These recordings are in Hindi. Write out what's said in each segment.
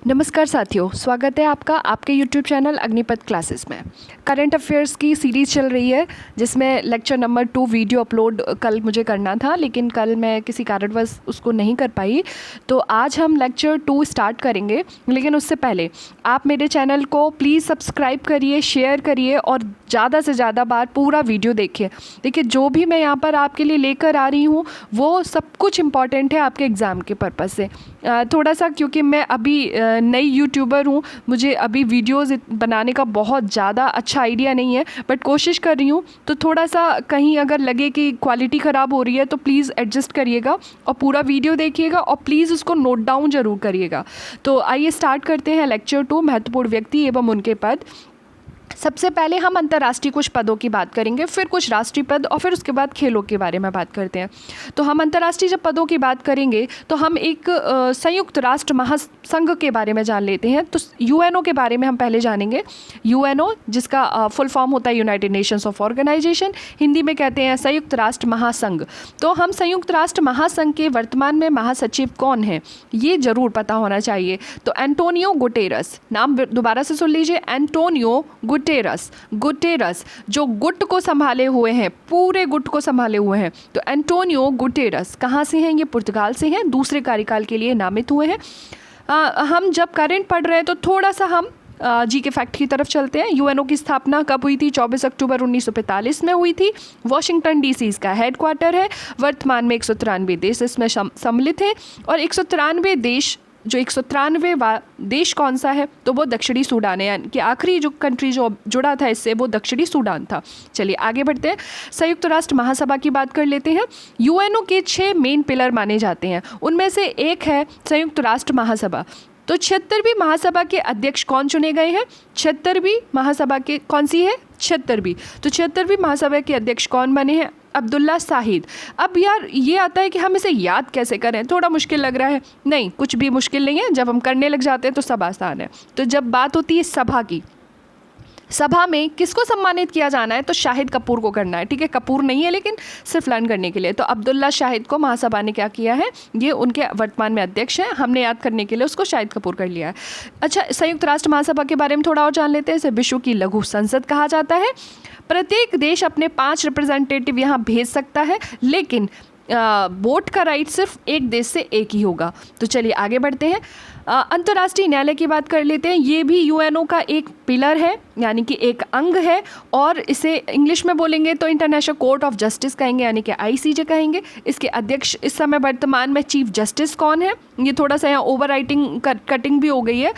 नमस्कार साथियों, स्वागत है आपका आपके YouTube चैनल अग्निपथ क्लासेस में। करंट अफेयर्स की सीरीज़ चल रही है जिसमें लेक्चर नंबर 2 वीडियो अपलोड कल मुझे करना था, लेकिन कल मैं किसी कारणवश उसको नहीं कर पाई। तो आज हम लेक्चर 2 स्टार्ट करेंगे, लेकिन उससे पहले आप मेरे चैनल को प्लीज़ सब्सक्राइब करिए, शेयर करिए और ज़्यादा से ज़्यादा बार पूरा वीडियो देखिए। देखिए, जो भी मैं यहाँ पर आपके लिए लेकर आ रही हूँ वो सब कुछ इम्पॉर्टेंट है आपके एग्ज़ाम के पर्पज़ से। थोड़ा सा क्योंकि मैं अभी नई यूट्यूबर हूँ, मुझे अभी वीडियोस बनाने का बहुत ज़्यादा अच्छा आइडिया नहीं है, बट कोशिश कर रही हूँ। तो थोड़ा सा कहीं अगर लगे कि क्वालिटी ख़राब हो रही है तो प्लीज़ एडजस्ट करिएगा और पूरा वीडियो देखिएगा और प्लीज़ उसको नोट डाउन ज़रूर करिएगा। तो आइए स्टार्ट करते हैं लेक्चर 2, महत्वपूर्ण व्यक्ति एवं उनके पद। सबसे पहले हम अंतर्राष्ट्रीय कुछ पदों की बात करेंगे, फिर कुछ राष्ट्रीय पद और फिर उसके बाद खेलों के बारे में बात करते हैं। तो हम अंतर्राष्ट्रीय जब पदों की बात करेंगे तो हम एक संयुक्त राष्ट्र महासंघ के बारे में जान लेते हैं। तो यूएनओ के बारे में हम पहले जानेंगे। यूएनओ, जिसका फुल फॉर्म होता है United Nations of Organisation, Hindi में कहते हैं संयुक्त राष्ट्र महासंघ। तो हम संयुक्त राष्ट्र महासंघ के वर्तमान में महासचिव कौन है ये जरूर पता होना चाहिए। तो एंटोनियो गुटेरस, नाम दोबारा से सुन लीजिए, एंटोनियो गुटेरस जो गुट को संभाले हुए हैं, पूरे गुट को संभाले हुए हैं। तो एंटोनियो गुटेरस कहाँ से हैं? ये पुर्तगाल से हैं, दूसरे कार्यकाल के लिए नामित हुए हैं। हम जब करंट पढ़ रहे हैं तो थोड़ा सा हम जी के फैक्ट की तरफ चलते हैं। यूएनओ की स्थापना कब हुई थी? 24 अक्टूबर 1945 में हुई थी। वॉशिंगटन डीसी इसका हेडक्वार्टर है। वर्तमान में 193 देश इसमें सम्मिलित हैं और 193 देश, जो 193वां देश कौन सा है? तो वो दक्षिणी सूडान है, यानी कि आखिरी जो कंट्री जो जुड़ा था इससे वो दक्षिणी सूडान था। चलिए आगे बढ़ते हैं। संयुक्त राष्ट्र महासभा की बात कर लेते हैं। यूएनओ के 6 मेन पिलर माने जाते हैं, उनमें से एक है संयुक्त राष्ट्र महासभा। तो 76वीं महासभा के अध्यक्ष कौन चुने गए हैं? 76वीं महासभा के कौन सी है? 76वीं। तो 76वीं महासभा के अध्यक्ष कौन बने हैं? अब्दुल्ला शाहिद। अब यार ये आता है कि हम इसे याद कैसे करें, थोड़ा मुश्किल लग रहा है। नहीं, कुछ भी मुश्किल नहीं है, जब हम करने लग जाते हैं तो सब आसान है। तो जब बात होती है सभा की, सभा में किसको सम्मानित किया जाना है? तो शाहिद कपूर को करना है। ठीक है, कपूर नहीं है लेकिन सिर्फ लर्न करने के लिए। तो अब्दुल्ला शाहिद को महासभा ने क्या किया है? ये उनके वर्तमान में अध्यक्ष हैं, हमने याद करने के लिए उसको शाहिद कपूर कर लिया है। अच्छा, संयुक्त राष्ट्र महासभा के बारे में थोड़ा और जान लेते हैं। इसे विश्व की लघु संसद कहा जाता है। प्रत्येक देश अपने 5 रिप्रेजेंटेटिव यहाँ भेज सकता है, लेकिन वोट का राइट सिर्फ एक देश से एक ही होगा। तो चलिए आगे बढ़ते हैं। अंतर्राष्ट्रीय न्यायालय की बात कर लेते हैं। ये भी यूएनओ का एक पिलर है, यानी कि एक अंग है, और इसे इंग्लिश में बोलेंगे तो इंटरनेशनल कोर्ट ऑफ जस्टिस कहेंगे, यानी कि आईसीजे कहेंगे। इसके अध्यक्ष इस समय वर्तमान में चीफ जस्टिस कौन है? ये थोड़ा सा यहाँ ओवर राइटिंग कटिंग भी हो गई है,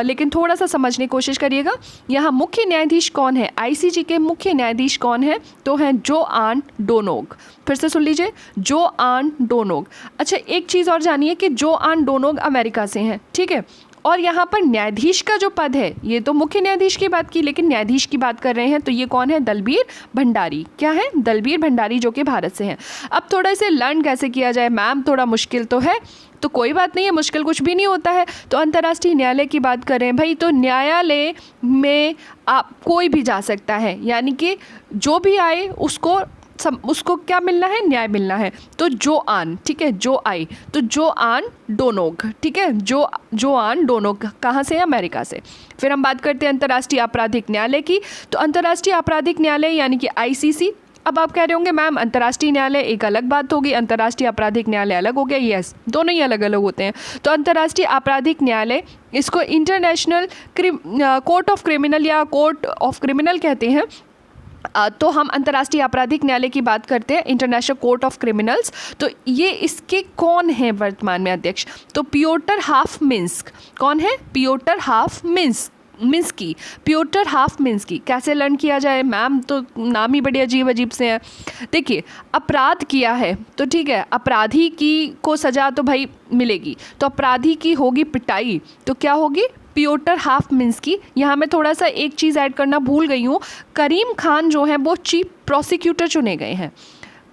लेकिन थोड़ा सा समझने की कोशिश करिएगा। यहाँ मुख्य न्यायाधीश कौन है? आईसीजे के मुख्य न्यायाधीश कौन है? तो हैं जोआन डोनोग। फिर से सुन लीजिए, जोआन डोनोग। अच्छा, एक चीज़ और जानिए कि जोआन डोनोग अमेरिका से हैं, ठीक है। और यहाँ पर न्यायाधीश का जो पद है, ये तो मुख्य न्यायाधीश की बात की, लेकिन न्यायाधीश की बात कर रहे हैं तो ये कौन है? दलबीर भंडारी। क्या है? दलबीर भंडारी, जो कि भारत से हैं। अब थोड़ा इसे लर्न कैसे किया जाए? मैम थोड़ा मुश्किल तो है, तो कोई बात नहीं है, मुश्किल कुछ भी नहीं होता है। तो अंतर्राष्ट्रीय न्यायालय की बात करें भाई, तो न्यायालय में आप कोई भी जा सकता है, यानी कि जो भी आए उसको क्या मिलना है? न्याय मिलना है। तो जोआन, ठीक है, जो आई, तो जोआन डोनोग, ठीक है, जोआन डोनोग कहाँ से? अमेरिका से। फिर हम बात करते हैं अंतर्राष्ट्रीय आपराधिक न्यायालय की। तो अंतर्राष्ट्रीय आपराधिक न्यायालय यानी कि आईसीसी। अब आप कह रहे होंगे मैम अंतर्राष्ट्रीय न्यायालय एक अलग बात होगी, अंतर्राष्ट्रीय आपराधिक न्यायालय अलग हो गया। यस, दोनों ही अलग अलग होते हैं। तो अंतर्राष्ट्रीय आपराधिक न्यायालय, इसको इंटरनेशनल कोर्ट ऑफ क्रिमिनल या कोर्ट ऑफ क्रिमिनल कहते हैं। तो हम अंतर्राष्ट्रीय आपराधिक न्यायालय की बात करते हैं, इंटरनेशनल कोर्ट ऑफ क्रिमिनल्स। तो ये इसके कौन है वर्तमान में अध्यक्ष? तो पियोटर हाफमिन्स्क। कौन है? पियोटर हाफमिन्स्की। पियोटर हाफमिन्स्की। कैसे लर्न किया जाए? मैम तो नाम ही बड़े अजीब अजीब से हैं। देखिए, अपराध किया है तो ठीक है, अपराधी की को सज़ा तो भाई मिलेगी, तो अपराधी की होगी पिटाई, तो क्या होगी? पियोटर हाफमिन्स्की। यहाँ मैं थोड़ा सा एक चीज़ ऐड करना भूल गई हूँ, करीम खान जो है वो चीफ प्रोसिक्यूटर चुने गए हैं।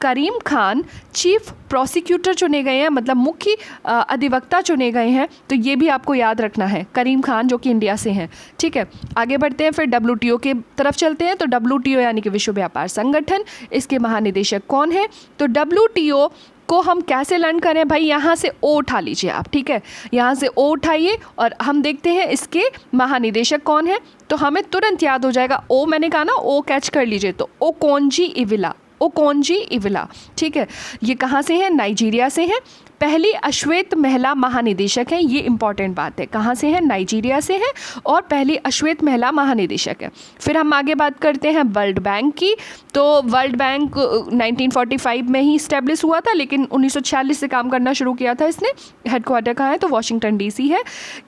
करीम खान चीफ प्रोसिक्यूटर चुने गए हैं, मतलब मुख्य अधिवक्ता चुने गए हैं। तो ये भी आपको याद रखना है, करीम खान जो कि इंडिया से हैं। ठीक है, आगे बढ़ते हैं, फिर WTO के तरफ चलते हैं। तो WTO यानी कि विश्व व्यापार संगठन, इसके महानिदेशक कौन है? तो WTO को हम कैसे लर्न करें भाई? यहाँ से ओ उठा लीजिए आप, ठीक है, यहाँ से ओ उठाइए और हम देखते हैं इसके महानिदेशक कौन है। तो हमें तुरंत याद हो जाएगा, ओ मैंने कहा ना, ओ कैच कर लीजिए, तो ओकोंजी इविला, ओकोंजी इविला। ठीक है, ये कहाँ से हैं? नाइजीरिया से हैं। पहली अश्वेत महिला महानिदेशक हैं, ये इंपॉर्टेंट बात है। कहाँ से हैं? नाइजीरिया से हैं और पहली अश्वेत महिला महानिदेशक है। फिर हम आगे बात करते हैं वर्ल्ड बैंक की। तो वर्ल्ड बैंक 1945 में ही इस्टेब्लिश हुआ था, लेकिन 1946 से काम करना शुरू किया था इसने। हेडक्वार्टर कहाँ है? तो वाशिंगटन DC है।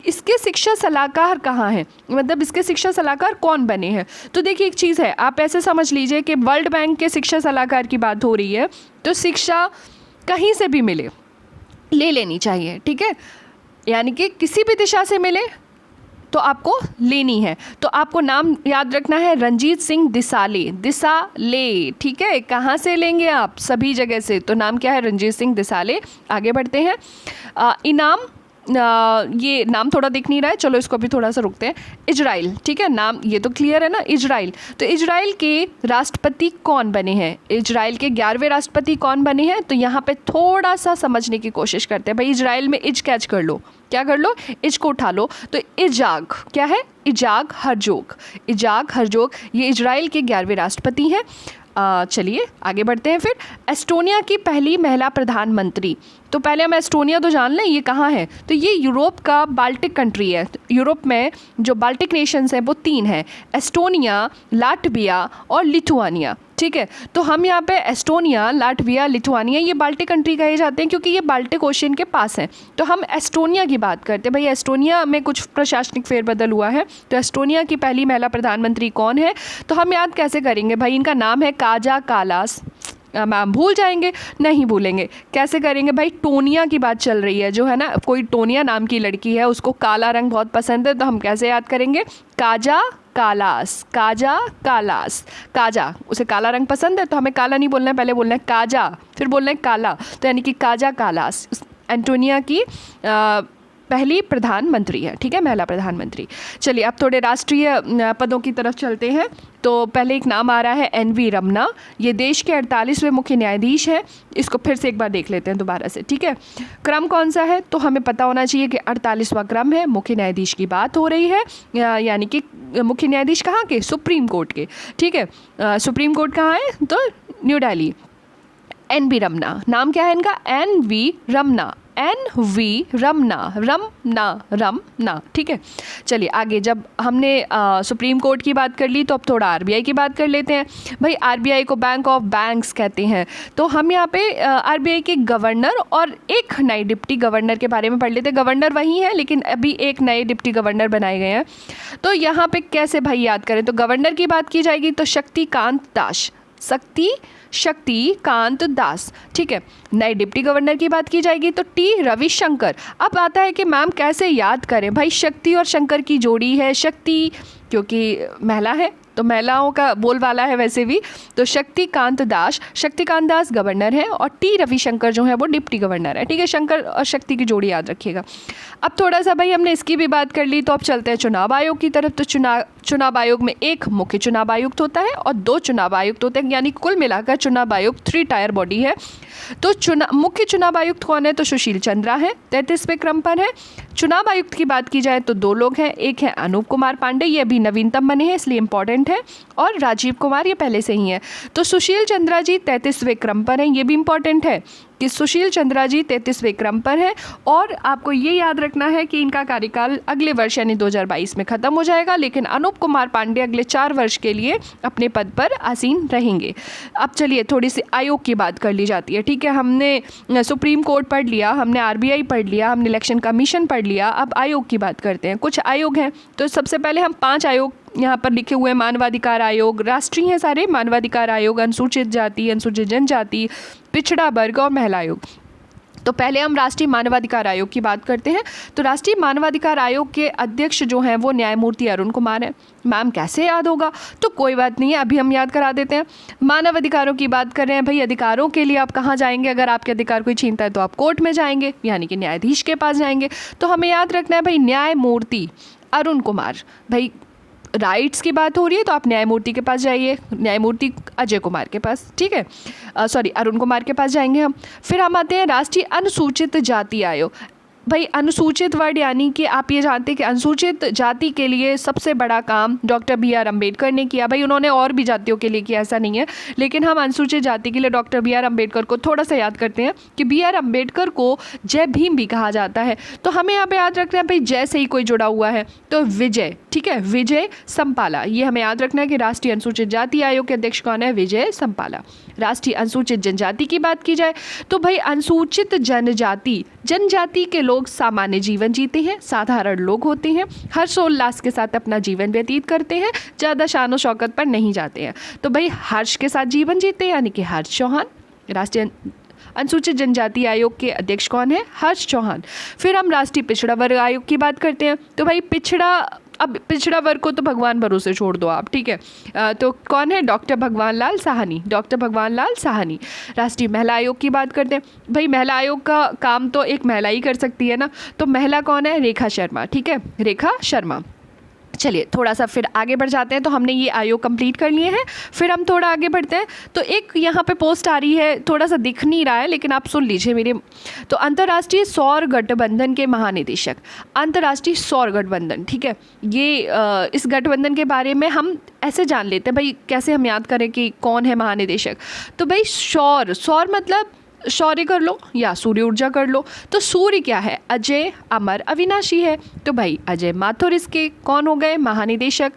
इसके शिक्षा सलाहकार कहाँ हैं, मतलब इसके शिक्षा सलाहकार कौन बने हैं? तो देखिए एक चीज़ है, आप ऐसे समझ लीजिए कि वर्ल्ड बैंक के शिक्षा सलाहकार की बात हो रही है, तो शिक्षा कहीं से भी मिले ले लेनी चाहिए। ठीक है, यानी कि किसी भी दिशा से मिले तो आपको लेनी है। तो आपको नाम याद रखना है, रणजीत सिंह दिसाले, दिसाले। ठीक है, कहाँ से लेंगे आप? सभी जगह से। तो नाम क्या है? रणजीत सिंह दिसाले। आगे बढ़ते हैं। इनाम, ये नाम थोड़ा दिख नहीं रहा है, चलो इसको भी थोड़ा सा रुकते हैं। इजराइल, ठीक है, नाम ये तो क्लियर है ना, इजराइल। तो इजराइल के राष्ट्रपति कौन बने हैं? इजराइल के 11वें राष्ट्रपति कौन बने हैं? तो यहाँ पे थोड़ा सा समझने की कोशिश करते हैं भाई। इजराइल में इज कैच कर लो, क्या कर लो? इज को उठा लो। तो इजाग क्या है? इजाग हरजोग, इजाग हरजोग, ये इजराइल के 11वें राष्ट्रपति हैं। चलिए आगे बढ़ते हैं। फिर एस्टोनिया की पहली महिला प्रधानमंत्री। तो पहले हम एस्टोनिया तो जान लें, ये कहाँ है? तो ये यूरोप का बाल्टिक कंट्री है। यूरोप में जो बाल्टिक नेशंस हैं वो 3 हैं, एस्टोनिया, लाटविया और लिथुआनिया। ठीक है, तो हम यहाँ पे एस्टोनिया, लाटविया, लिथुआनिया, ये बाल्टिक कंट्री कहे जाते हैं क्योंकि ये बाल्टिक ओशियन के पास हैं। तो हम एस्टोनिया की बात करते हैं भाई। एस्टोनिया में कुछ प्रशासनिक फेरबदल हुआ है, तो एस्टोनिया की पहली महिला प्रधानमंत्री कौन है? तो हम याद कैसे करेंगे भाई? इनका नाम है काजा कालास। मैम भूल जाएंगे? नहीं भूलेंगे। कैसे करेंगे भाई? टोनिया की बात चल रही है, जो है ना, कोई टोनिया नाम की लड़की है, उसको काला रंग बहुत पसंद है, तो हम कैसे याद करेंगे? काजा कालास, काजा कालास, काजा, उसे काला रंग पसंद है, तो हमें काला नहीं बोलना है, पहले बोलना है काजा, फिर बोलना है काला। तो यानी कि काजा कालास एंटोनिया की पहली प्रधानमंत्री है। ठीक है, महिला प्रधानमंत्री। चलिए अब थोड़े राष्ट्रीय पदों की तरफ चलते हैं। तो पहले एक नाम आ रहा है NV रमना, ये देश के 48वें मुख्य न्यायाधीश हैं। इसको फिर से एक बार देख लेते हैं दोबारा से। ठीक है, क्रम कौन सा है? तो हमें पता होना चाहिए कि 48वां क्रम है। मुख्य न्यायाधीश की बात हो रही है, यानी कि मुख्य न्यायाधीश कहाँ के? सुप्रीम कोर्ट के। ठीक है, सुप्रीम कोर्ट कहाँ है? तो न्यू दिल्ली। NV रमना, नाम क्या है इनका? NV Ramna, NV Ramna, Ramna. ठीक है, चलिए आगे। जब हमने सुप्रीम कोर्ट की बात कर ली, तो अब थोड़ा RBI की बात कर लेते हैं भाई। RBI को बैंक ऑफ बैंक्स कहते हैं। तो हम यहाँ पे RBI के गवर्नर और एक नए डिप्टी गवर्नर के बारे में पढ़ लेते हैं। गवर्नर वही है, लेकिन अभी एक नए डिप्टी गवर्नर बनाए गए हैं। तो यहाँ पे कैसे भाई याद करें? तो गवर्नर की बात की जाएगी तो शक्तिकांत दास, शक्तिकांत दास। ठीक है, नए डिप्टी गवर्नर की बात की जाएगी तो T रविशंकर। अब आता है कि मैम कैसे याद करें भाई? शक्ति और शंकर की जोड़ी है, शक्ति क्योंकि महिला है तो महिलाओं का बोलबाला है वैसे भी। तो शक्तिकांत दास गवर्नर है और T रविशंकर जो है वो डिप्टी गवर्नर है। ठीक है, शंकर और शक्ति की जोड़ी याद रखिएगा। अब थोड़ा सा भाई हमने इसकी भी बात कर ली, तो अब चलते हैं चुनाव आयोग की तरफ। तो चुनाव आयोग में एक मुख्य चुनाव आयुक्त होता है और 2 चुनाव आयुक्त होते हैं, यानी कुल मिलाकर चुनाव आयोग 3 टायर बॉडी है। तो मुख्य चुनाव आयुक्त कौन है? तो सुशील चंद्रा है, 33वें क्रम पर है। चुनाव आयुक्त की बात की जाए तो 2 लोग हैं, एक है अनूप कुमार पांडे, ये अभी नवीनतम बने हैं इसलिए इंपॉर्टेंट है, और राजीव कुमार, ये पहले से ही हैं। तो सुशील चंद्रा जी 33वें क्रम पर हैं, ये भी इंपॉर्टेंट है कि सुशील चंद्रा जी 33वें क्रम पर हैं। और आपको ये याद रखना है कि इनका कार्यकाल अगले वर्ष यानी 2022 में ख़त्म हो जाएगा, लेकिन अनूप कुमार पांडे अगले 4 वर्ष के लिए अपने पद पर आसीन रहेंगे। अब चलिए थोड़ी सी आयोग की बात कर ली जाती है। ठीक है, हमने सुप्रीम कोर्ट पढ़ लिया, हमने RBI पढ़ लिया, हमने इलेक्शन कमीशन पढ़ लिया, अब आयोग की बात करते हैं। कुछ आयोग हैं, तो सबसे पहले हम 5 आयोग यहाँ पर लिखे हुए हैं। मानवाधिकार आयोग, राष्ट्रीय हैं सारे मानवाधिकार आयोग, अनुसूचित जाति, अनुसूचित जनजाति, पिछड़ा वर्ग और महिला आयोग। तो पहले हम राष्ट्रीय मानवाधिकार आयोग की बात करते हैं। तो राष्ट्रीय मानवाधिकार आयोग के अध्यक्ष जो हैं वो न्यायमूर्ति अरुण कुमार हैं। मैम कैसे याद होगा, तो कोई बात नहीं है, अभी हम याद करा देते हैं। मानव अधिकारों की बात कर रहे हैं भाई, अधिकारों के लिए आप कहाँ जाएंगे? अगर आपके अधिकार कोई छीनता है तो आप कोर्ट में जाएंगे, यानी कि न्यायाधीश के पास जाएंगे। तो हमें याद रखना है भाई न्यायमूर्ति अरुण कुमार। भाई राइट्स की बात हो रही है तो आप न्यायमूर्ति के पास जाइए, न्यायमूर्ति अजय कुमार के पास, ठीक है, सॉरी अरुण कुमार के पास जाएंगे हम। फिर हम आते हैं राष्ट्रीय अनुसूचित जाति आयोग। भाई अनुसूचित वर्ड यानी कि आप ये जानते हैं कि अनुसूचित जाति के लिए सबसे बड़ा काम डॉक्टर BR अम्बेडकर ने किया। भाई उन्होंने और भी जातियों के लिए किया, ऐसा नहीं है, लेकिन हम अनुसूचित जाति के लिए डॉक्टर BR अम्बेडकर को थोड़ा सा याद करते हैं कि BR अम्बेडकर को जय भीम भी कहा जाता है। तो हमें यहाँ पे याद रखना है भाई जय से ही कोई जुड़ा हुआ है तो विजय, ठीक है, विजय संपाला, ये हमें याद रखना है कि राष्ट्रीय अनुसूचित जाति आयोग के अध्यक्ष कौन है? विजय संपाला। राष्ट्रीय अनुसूचित जनजाति की बात की जाए तो भाई अनुसूचित जनजाति के लोग सामान्य जीवन जीते हैं, साधारण लोग होते हैं, हर्षोल्लास के साथ अपना जीवन व्यतीत करते हैं, ज़्यादा शान शौकत पर नहीं जाते हैं। तो भाई हर्ष के साथ जीवन जीते हैं, यानी कि हर्ष चौहान। राष्ट्रीय अनुसूचित जनजाति आयोग के अध्यक्ष कौन है? हर्ष चौहान। फिर हम राष्ट्रीय पिछड़ा वर्ग आयोग की बात करते हैं। तो भाई पिछड़ा वर्ग को तो भगवान भरोसे छोड़ दो आप, ठीक है, तो कौन है? डॉक्टर भगवान लाल साहनी, डॉक्टर भगवान लाल साहनी। राष्ट्रीय महिला आयोग की बात करते हैं। भाई महिला आयोग का काम तो एक महिला ही कर सकती है ना, तो महिला कौन है? रेखा शर्मा, ठीक है, रेखा शर्मा। चलिए थोड़ा सा फिर आगे बढ़ जाते हैं। तो हमने ये आयोग कंप्लीट कर लिए हैं। फिर हम थोड़ा आगे बढ़ते हैं। तो एक यहाँ पे पोस्ट आ रही है, थोड़ा सा दिख नहीं रहा है लेकिन आप सुन लीजिए मेरे। तो अंतर्राष्ट्रीय सौर गठबंधन के महानिदेशक, अंतर्राष्ट्रीय सौर गठबंधन, ठीक है, ये इस गठबंधन के बारे में हम ऐसे जान लेते हैं। भाई कैसे हम याद करें कि कौन है महानिदेशक? तो भाई सौर मतलब शौर्य कर लो या सूर्य ऊर्जा कर लो। तो सूर्य क्या है? अजय, अमर, अविनाशी है। तो भाई अजय माथुर इसके कौन हो गए? महानिदेशक।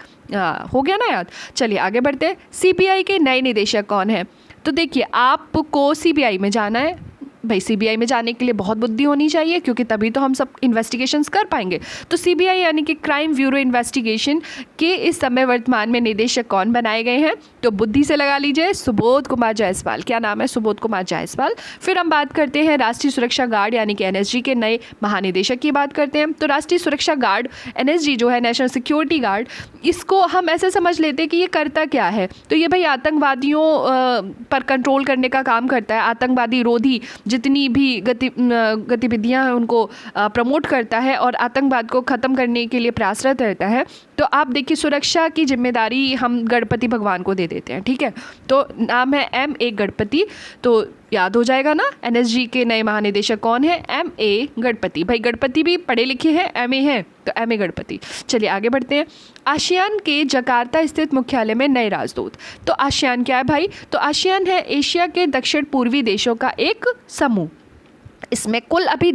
हो गया ना याद। चलिए आगे बढ़ते हैं। CBI के नए निदेशक कौन है? तो देखिए आपको CBI में जाना है। भाई CBI में जाने के लिए बहुत बुद्धि होनी चाहिए, क्योंकि तभी तो हम सब इन्वेस्टिगेशंस कर पाएंगे। तो CBI यानी कि क्राइम ब्यूरो इन्वेस्टिगेशन के इस समय वर्तमान में निदेशक कौन बनाए गए हैं? तो बुद्धि से लगा लीजिए, सुबोध कुमार जायसवाल। क्या नाम है? सुबोध कुमार जायसवाल। फिर हम बात करते हैं राष्ट्रीय सुरक्षा गार्ड यानी कि NSG के नए महानिदेशक की बात करते हैं। तो राष्ट्रीय सुरक्षा गार्ड NSG जो है, नेशनल सिक्योरिटी गार्ड, इसको हम ऐसे समझ लेते हैं कि ये करता क्या है? तो ये भाई आतंकवादियों पर कंट्रोल करने का काम करता है। आतंकवादी रोधी जितनी भी गतिविधियां हैं उनको प्रमोट करता है और आतंकवाद को ख़त्म करने के लिए प्रयासरत रहता है। तो आप देखिए सुरक्षा की जिम्मेदारी हम गणपति भगवान को दे देते हैं, ठीक है। तो नाम है MA गणपति, तो याद हो जाएगा ना। NSG के नए महानिदेशक कौन है? MA गणपति। भाई गणपति भी पढ़े लिखे हैं, MA हैं, तो MA गणपति। चलिए आगे बढ़ते हैं। आसियान के जकार्ता स्थित मुख्यालय में नए राजदूत। तो आसियान क्या है भाई? तो आसियान है एशिया के दक्षिण पूर्वी देशों का एक समूह। इसमें कुल अभी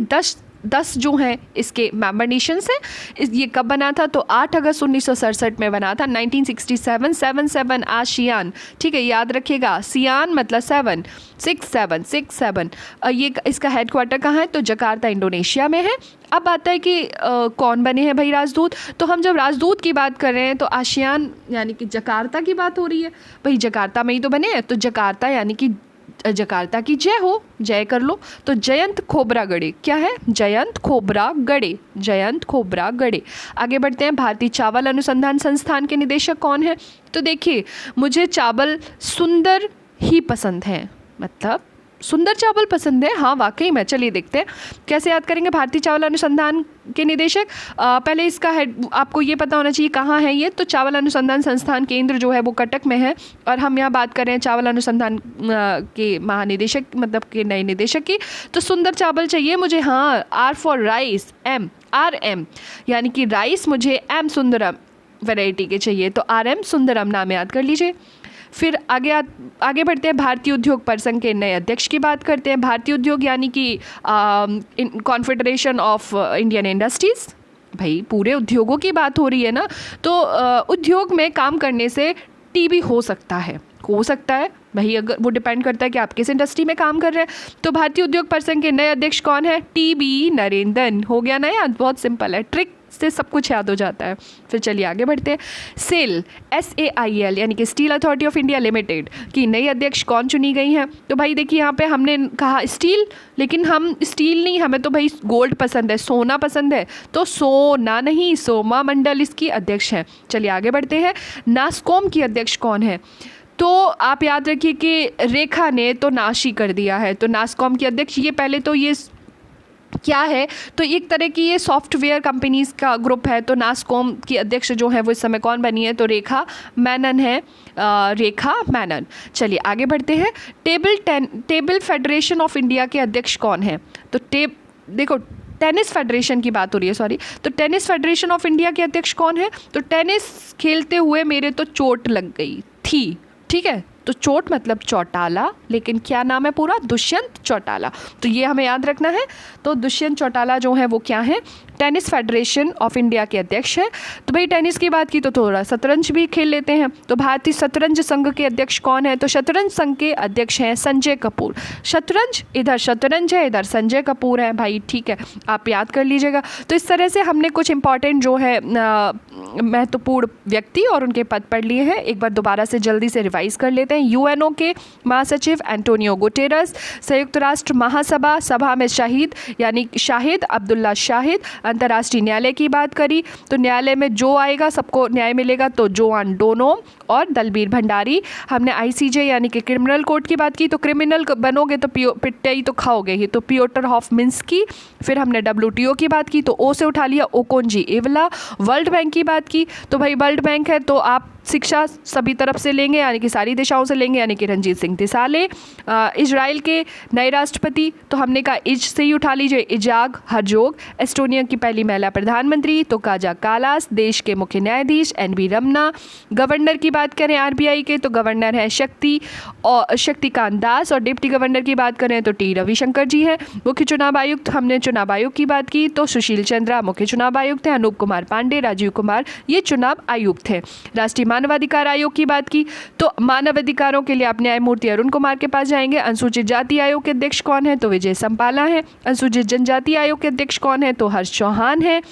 10 जो हैं इसके मेंबर नेशंस हैं। ये कब बना था? तो 8 अगस्त 1967 में बना था, 1967। आसियान, ठीक है, याद रखिएगा। सियान मतलब 7, 67। ये इसका हेडक्वार्टर कहाँ है? तो जकार्ता इंडोनेशिया में है। अब आता है कि कौन बने हैं भाई राजदूत। तो हम जब राजदूत की बात कर रहे हैं तो आसियान यानी कि जकार्ता की बात हो रही है। भाई जकार्ता में ही तो बने हैं, तो जकार्ता यानी कि जकार्ता की जय हो, जय कर लो। तो जयंत खोबरागड़े, क्या है? जयंत खोबरागड़े, जयंत खोबरागड़े। आगे बढ़ते हैं। भारतीय चावल अनुसंधान संस्थान के निदेशक कौन है? तो देखिए मुझे चावल सुंदर ही पसंद है, मतलब सुंदर चावल पसंद है, हाँ वाकई में। चलिए देखते हैं कैसे याद करेंगे भारतीय चावल अनुसंधान के निदेशक। पहले इसका हेड आपको ये पता होना चाहिए कहाँ है ये। तो चावल अनुसंधान संस्थान केंद्र जो है वो कटक में है। और हम यहाँ बात कर रहे हैं चावल अनुसंधान के महानिदेशक मतलब के नए निदेशक की। तो सुंदर चावल चाहिए मुझे, हाँ। R फॉर राइस, RM यानी कि राइस मुझे M सुंदरम वैरायटी के चाहिए, तो RM सुंदरम नाम याद कर लीजिए। फिर आगे बढ़ते हैं। भारतीय उद्योग परिसंघ के नए अध्यक्ष की बात करते हैं। भारतीय उद्योग यानी कि कॉन्फेडरेशन ऑफ इंडियन इंडस्ट्रीज़। भाई पूरे उद्योगों की बात हो रही है ना। तो उद्योग में काम करने से TB हो सकता है, भाई अगर वो डिपेंड करता है कि आप किस इंडस्ट्री में काम कर रहे हैं। तो भारतीय उद्योग परिसंघ के नए अध्यक्ष कौन है? टीबी नरेंद्रन। हो गया ना याद, बहुत सिंपल है, ट्रिक से सब कुछ याद हो जाता है। फिर चलिए आगे बढ़ते हैं। सेल SAIL यानी कि steel authority of India limited की नई अध्यक्ष कौन चुनी गई हैं? तो भाई देखिए यहाँ पे हमने कहा स्टील, लेकिन हम स्टील नहीं, हमें तो भाई गोल्ड पसंद है, सोना पसंद है, तो सोना नहीं, सोमा मंडल इसकी अध्यक्ष हैं। चलिए आगे बढ़ते हैं। नास्कॉम की अध्यक्ष कौन है? तो आप याद रखिए कि रेखा ने तो नाश ही कर दिया है। तो नास्कॉम की अध्यक्ष, ये पहले तो ये क्या है, तो एक तरह की ये सॉफ्टवेयर कंपनीज़ का ग्रुप है। तो नास्कॉम की अध्यक्ष जो है वो इस समय कौन बनी है? तो रेखा मेनन है, रेखा मेनन। चलिए आगे बढ़ते हैं। टेबल फेडरेशन ऑफ इंडिया के अध्यक्ष कौन है? तो देखो टेनिस फेडरेशन की बात हो रही है, सॉरी। तो टेनिस फेडरेशन ऑफ इंडिया के अध्यक्ष कौन है? तो टेनिस खेलते हुए मेरे तो चोट लग गई थी, ठीक है, तो चोट मतलब चौटाला, लेकिन क्या नाम है पूरा? दुष्यंत चौटाला। तो ये हमें याद रखना है। तो दुष्यंत चौटाला जो है वो क्या है? टेनिस फेडरेशन ऑफ इंडिया के अध्यक्ष हैं। तो भाई टेनिस की बात की तो थोड़ा शतरंज भी खेल लेते हैं। तो भारतीय शतरंज संघ के अध्यक्ष कौन है? तो शतरंज संघ के अध्यक्ष हैं संजय कपूर। शतरंज, इधर शतरंज है, इधर संजय कपूर है भाई, ठीक है, आप याद कर लीजिएगा। तो इस तरह से हमने कुछ इंपॉर्टेंट जो है महत्वपूर्ण व्यक्ति और उनके पद पढ़ लिए हैं। एक बार दोबारा से जल्दी से रिवाइज कर लेते हैं। UNO के महासचिव एंटोनियो गुटेरस, संयुक्त राष्ट्र महासभा सभा में शहीद यानी शाहिद अब्दुल्ला शाहिद। अंतर्राष्ट्रीय न्यायालय की बात करी तो न्यायालय में जो आएगा सबको न्याय मिलेगा, तो जोआन डोनोम और दलबीर भंडारी। हमने ICJ यानी कि क्रिमिनल कोर्ट की बात की, तो क्रिमिनल बनोगे तो पिटाई तो खाओगे ही, तो पियोटर हॉफमिन्स्की। फिर हमने WTO की बात की तो ओ से उठा लिया ओकोंजी इवला। वर्ल्ड बैंक की बात की तो भाई वर्ल्ड बैंक है तो आप शिक्षा सभी तरफ से लेंगे यानी कि सारी दिशाओं से लेंगे, यानी कि रणजीत सिंह दिसाले। इजराइल के नए राष्ट्रपति तो हमने कहा इज से ही उठा लीजिए, इजाग हरजोग। एस्टोनिया की पहली महिला प्रधानमंत्री तो काजा कालास। देश के मुख्य न्यायाधीश NV रमना। गवर्नर की बात करें RBI के तो गवर्नर हैं शक्तिकांत दास, और डिप्टी गवर्नर की बात करें तो T रविशंकर जी हैं। मुख्य चुनाव आयुक्त, हमने चुनाव आयोग की बात की तो सुशील चंद्रा मुख्य चुनाव आयुक्त हैं। अनूप कुमार पांडे, राजीव कुमार ये चुनाव आयुक्त हैं। राष्ट्रीय मानवाधिकार आयोग की बात की तो मानवाधिकारों के लिए आप न्यायमूर्ति अरुण कुमार के पास जाएंगे। अनुसूचित जाति आयोग के अध्यक्ष कौन है? तो विजय संपाला है। अनुसूचित जनजाति आयोग के अध्यक्ष कौन है? तो हर्ष चौहान है।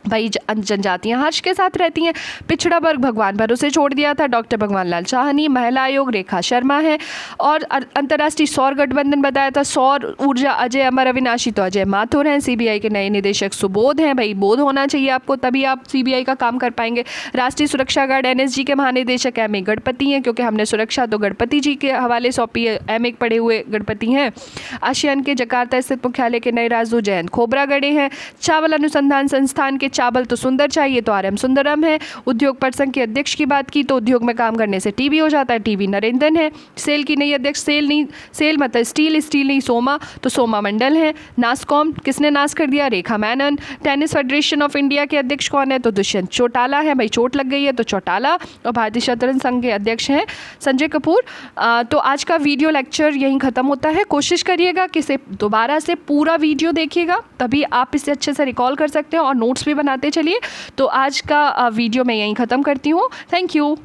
भाई जनजातियाँ हर्ष के साथ रहती हैं। पिछड़ा वर्ग भगवान भरोसे छोड़ दिया था, डॉक्टर भगवान लाल चाहनी। महिला आयोग रेखा शर्मा है। और अंतर्राष्ट्रीय सौर गठबंधन बताया था सौर ऊर्जा अजय अमर अविनाशी तो अजय माथुर हैं। CBI के नए निदेशक सुबोध हैं। भाई बोध होना चाहिए आपको, तभी आप CBI का काम कर पाएंगे। राष्ट्रीय सुरक्षा गार्ड NSG के महानिदेशक MA गणपति हैं, क्योंकि हमने सुरक्षा तो गणपति जी के हवाले सौंपी है, MA पढ़े हुए गणपति हैं। आसियान के जकार्ता स्थित मुख्यालय के नए राजदूत जयंत खोबरा गढ़े हैं। चावल अनुसंधान संस्थान के चावल तो सुंदर चाहिए तो RM सुंदरम है। उद्योग परिसंघ के अध्यक्ष की बात की तो उद्योग में काम करने से TB हो जाता है, TB नरेंद्रन है। सेल की नई अध्यक्ष, सेल मतलब स्टील नहीं सोमा, तो सोमा मंडल है। नास्कॉम किसने नाश कर दिया? Rekha Menon. Tennis federation of India के अध्यक्ष कौन है? तो दुष्यंत चौटाला है, भाई चोट लग गई है तो चौटाला। और भारतीय शतरंज संघ के अध्यक्ष हैं संजय कपूर। तो आज का वीडियो लेक्चर यहीं ख़त्म होता है। कोशिश करिएगा कि इसे दोबारा से पूरा वीडियो देखिएगा, तभी आप इसे अच्छे से रिकॉल कर सकते हैं और नोट्स भी बनाते चलिए। तो आज का वीडियो मैं यहीं ख़त्म करती हूँ। Thank you.